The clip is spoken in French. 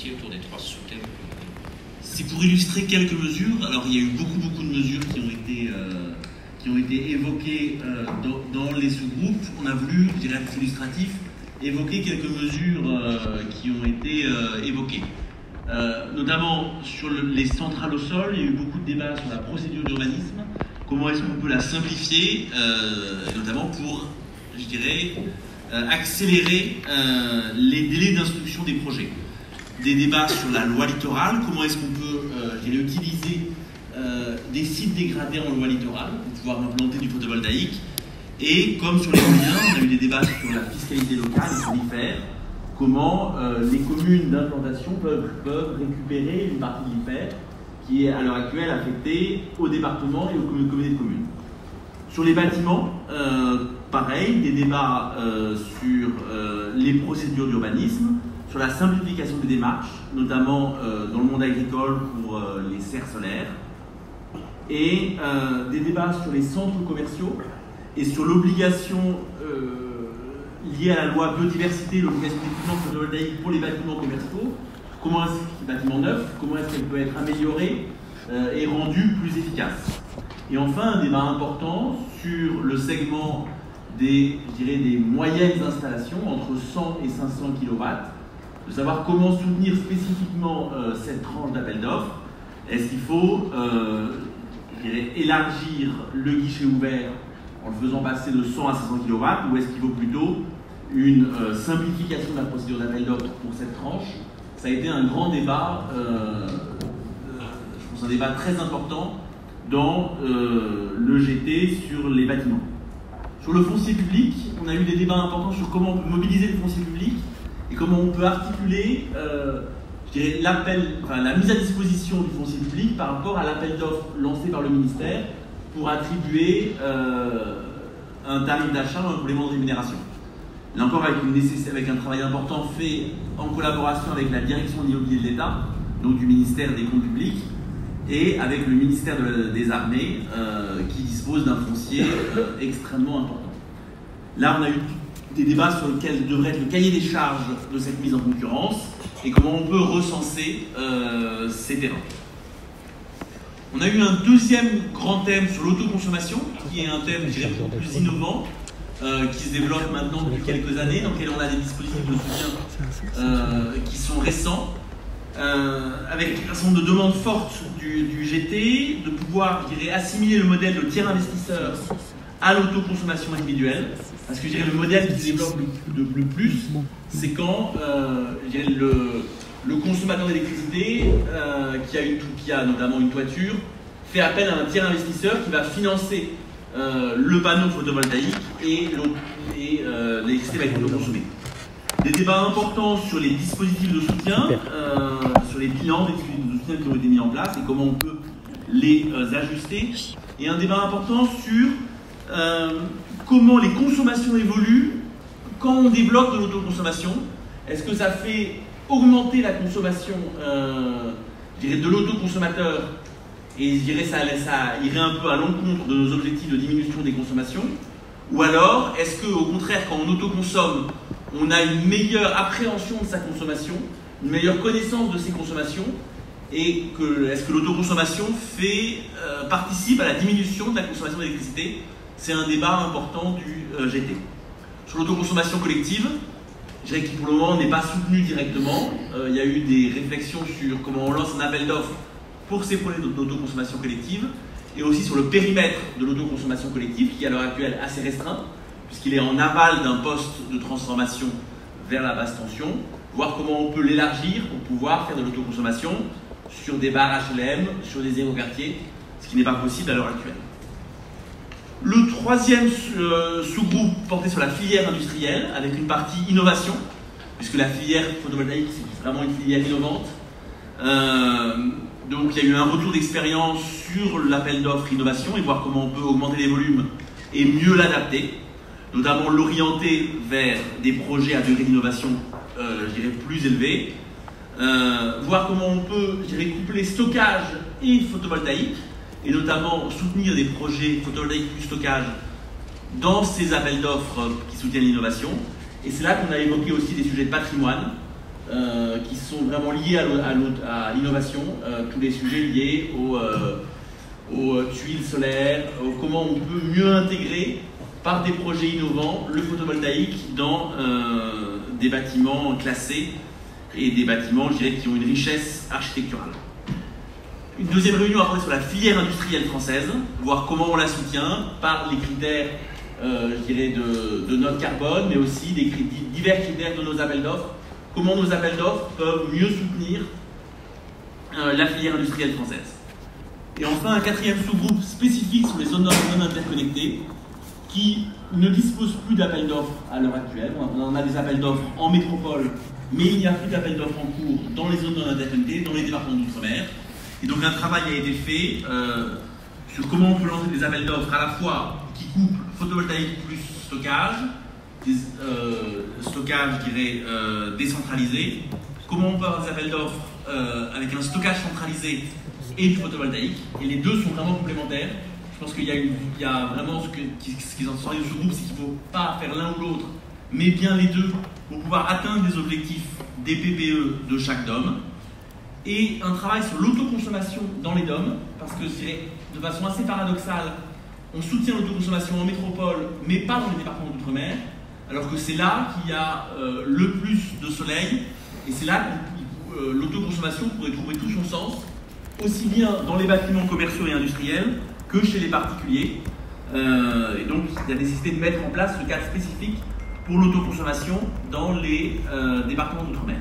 associés autour des 3 sous-thèmes. C'est pour illustrer quelques mesures. Alors il y a eu beaucoup de mesures qui ont été évoquées dans les sous-groupes. On a voulu, je dirais à titre illustratif, évoquer quelques mesures qui ont été évoquées. Notamment sur les centrales au sol, il y a eu beaucoup de débats sur la procédure d'urbanisme. Comment est-ce qu'on peut la simplifier, notamment pour, je dirais, accélérer les délais d'instruction des projets. Des débats sur la loi littorale, comment est-ce qu'on peut utiliser des sites dégradés en loi littorale pour pouvoir implanter du photovoltaïque. Et comme sur les moyens, on a eu des débats sur la fiscalité locale et sur l'IFER, comment les communes d'implantation peuvent récupérer une partie de l'IFER qui est à l'heure actuelle affectée au département et aux communautés de communes. Sur les bâtiments, pareil, des débats sur les procédures d'urbanisme, sur la simplification des démarches, notamment dans le monde agricole pour les serres solaires, et des débats sur les centres commerciaux et sur l'obligation liée à la loi biodiversité, l'obligation d'équipement photovoltaïque pour les bâtiments commerciaux, comment est-ce que les bâtiments neufs, comment est-ce qu'elle peut être améliorée et rendue plus efficace. Et enfin, un débat important sur le segment des moyennes installations, entre 100 et 500 kW, de savoir comment soutenir spécifiquement cette tranche d'appel d'offres. Est-ce qu'il faut élargir le guichet ouvert en le faisant passer de 100 à 500 kW, ou est-ce qu'il faut plutôt une simplification de la procédure d'appel d'offres pour cette tranche? Ça a été un grand débat, je pense un débat très important dans le GT sur les bâtiments. Sur le foncier public, on a eu des débats importants sur comment on peut mobiliser le foncier public et comment on peut articuler la mise à disposition du foncier public par rapport à l'appel d'offres lancé par le ministère pour attribuer un tarif d'achat ou un complément de rémunération. Là encore, avec un travail important fait en collaboration avec la direction de l'immobilier de l'État, donc du ministère des Comptes publics, et avec le ministère des Armées, qui dispose d'un foncier extrêmement important. Là, on a eu des débats sur lequel devrait être le cahier des charges de cette mise en concurrence et comment on peut recenser ces terrains. On a eu un deuxième grand thème sur l'autoconsommation, qui est un thème, je dirais, beaucoup plus innovant, qui se développe maintenant depuis quelques années, dans lequel on a des dispositifs de soutien qui sont récents, avec un certain nombre de demandes fortes du GT, de pouvoir, je dirais, assimiler le modèle de tiers investisseur à l'autoconsommation individuelle, parce que je dirais, le modèle qui se développe le plus, c'est quand je dirais, le consommateur d'électricité, qui a notamment une toiture, fait appel à un tiers investisseur qui va financer le panneau photovoltaïque et l'électricité va être autoconsommée. Des débats importants sur les dispositifs de soutien, sur les bilans des dispositifs de soutien qui ont été mis en place et comment on peut les ajuster. Et un débat important sur comment les consommations évoluent quand on développe de l'autoconsommation. Est-ce que ça fait augmenter la consommation je dirais, de l'autoconsommateur et je dirais ça irait un peu à l'encontre de nos objectifs de diminution des consommations? Ou alors, est-ce qu'au contraire, quand on autoconsomme, on a une meilleure appréhension de sa consommation, une meilleure connaissance de ses consommations, et est-ce que l'autoconsommation participe à la diminution de la consommation d'électricité? C'est un débat important du GT. Sur l'autoconsommation collective, je dirais que pour le moment n'est pas soutenu directement. Il y a eu des réflexions sur comment on lance un appel d'offres pour ces projets d'autoconsommation collective, et aussi sur le périmètre de l'autoconsommation collective, qui est à l'heure actuelle assez restreint, puisqu'il est en aval d'un poste de transformation vers la basse tension, voir comment on peut l'élargir pour pouvoir faire de l'autoconsommation sur des barres HLM, sur des écoquartiers, ce qui n'est pas possible à l'heure actuelle. Le troisième sous-groupe portait sur la filière industrielle, avec une partie innovation, puisque la filière photovoltaïque, c'est vraiment une filière innovante. Donc il y a eu un retour d'expérience sur l'appel d'offres innovation et voir comment on peut augmenter les volumes et mieux l'adapter, notamment l'orienter vers des projets à degré d'innovation, je dirais, plus élevé. Voir comment on peut, je dirais, coupler stockage et photovoltaïque, et notamment soutenir des projets photovoltaïques plus stockage dans ces appels d'offres qui soutiennent l'innovation. Et c'est là qu'on a évoqué aussi des sujets de patrimoine, qui sont vraiment liés à l'innovation, tous les sujets liés aux tuiles solaires, comment on peut mieux intégrer par des projets innovants le photovoltaïque dans des bâtiments classés et des bâtiments, je dirais, qui ont une richesse architecturale. Une deuxième réunion après sur la filière industrielle française, voir comment on la soutient par les critères, je dirais, de notre carbone, mais aussi des divers critères de nos appels d'offres. Comment nos appels d'offres peuvent mieux soutenir la filière industrielle française. Et enfin, un quatrième sous-groupe spécifique sur les zones non interconnectées qui ne disposent plus d'appels d'offres à l'heure actuelle. On en a des appels d'offres en métropole, mais il n'y a plus d'appels d'offres en cours dans les zones non interconnectées, dans les départements d'outre-mer. Et donc un travail a été fait sur comment on peut lancer des appels d'offres à la fois qui couplent photovoltaïque plus stockage, stockage, je dirais, décentralisé. Comment on peut avoir des appels d'offres avec un stockage centralisé et du photovoltaïque. Et les deux sont vraiment complémentaires. Je pense qu'il y a vraiment ce qu'ils en sortent du sous-groupe, c'est qu'il ne faut pas faire l'un ou l'autre, mais bien les deux pour pouvoir atteindre les objectifs des PPE de chaque DOM. Et un travail sur l'autoconsommation dans les DOM, parce que c'est de façon assez paradoxale, on soutient l'autoconsommation en métropole, mais pas dans les départements d'outre-mer, alors que c'est là qu'il y a le plus de soleil, et c'est là que l'autoconsommation pourrait trouver tout son sens, aussi bien dans les bâtiments commerciaux et industriels que chez les particuliers. Et donc, il y a nécessité de mettre en place ce cadre spécifique pour l'autoconsommation dans les départements d'outre-mer.